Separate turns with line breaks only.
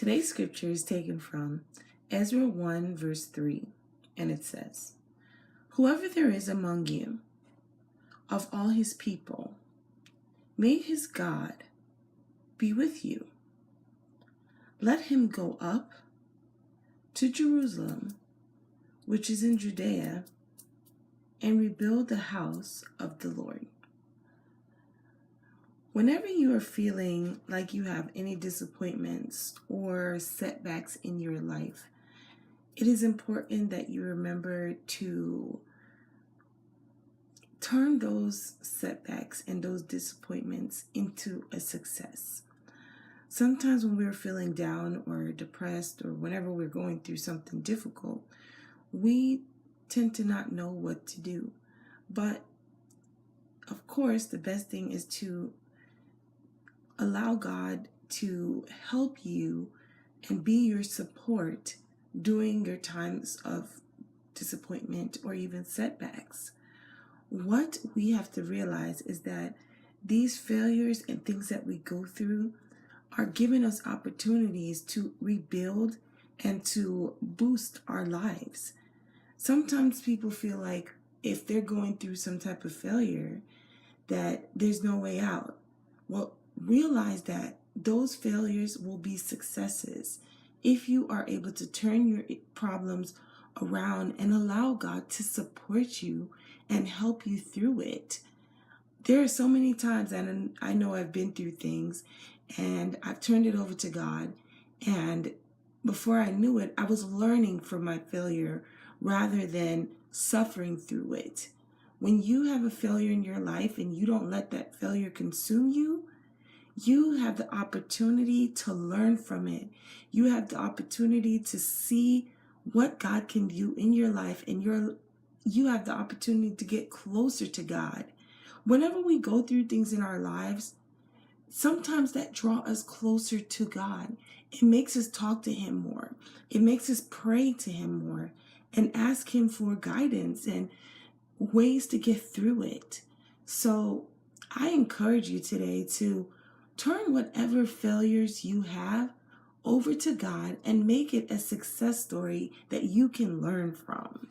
Today's scripture is taken from Ezra 1 verse 3, and it says, "Whoever there is among you, of all his people, may his God be with you. Let him go up to Jerusalem, which is in Judea, and rebuild the house of the Lord." Whenever you are feeling like you have any disappointments or setbacks in your life, it is important that you remember to turn those setbacks and those disappointments into a success. Sometimes when we're feeling down or depressed or whenever we're going through something difficult, we tend to not know what to do. But of course, the best thing is to allow God to help you and be your support during your times of disappointment or even setbacks. What we have to realize is that these failures and things that we go through are giving us opportunities to rebuild and to boost our lives. Sometimes people feel like if they're going through some type of failure, that there's no way out. Well, realize that those failures will be successes if you are able to turn your problems around and allow God to support you and help you through it. There are so many times, and I know I've been through things and I've turned it over to God, and before I knew it, I was learning from my failure rather than suffering through it. When you have a failure in your life and you don't let that failure consume you, you have the opportunity to learn from it. You have the opportunity to see what God can do in your life, and you have the opportunity to get closer to God. Whenever we go through things in our lives, sometimes that draw us closer to God. It makes us talk to Him more. It makes us pray to Him more and ask Him for guidance and ways to get through it. So I encourage you today to turn whatever failures you have over to God and make it a success story that you can learn from.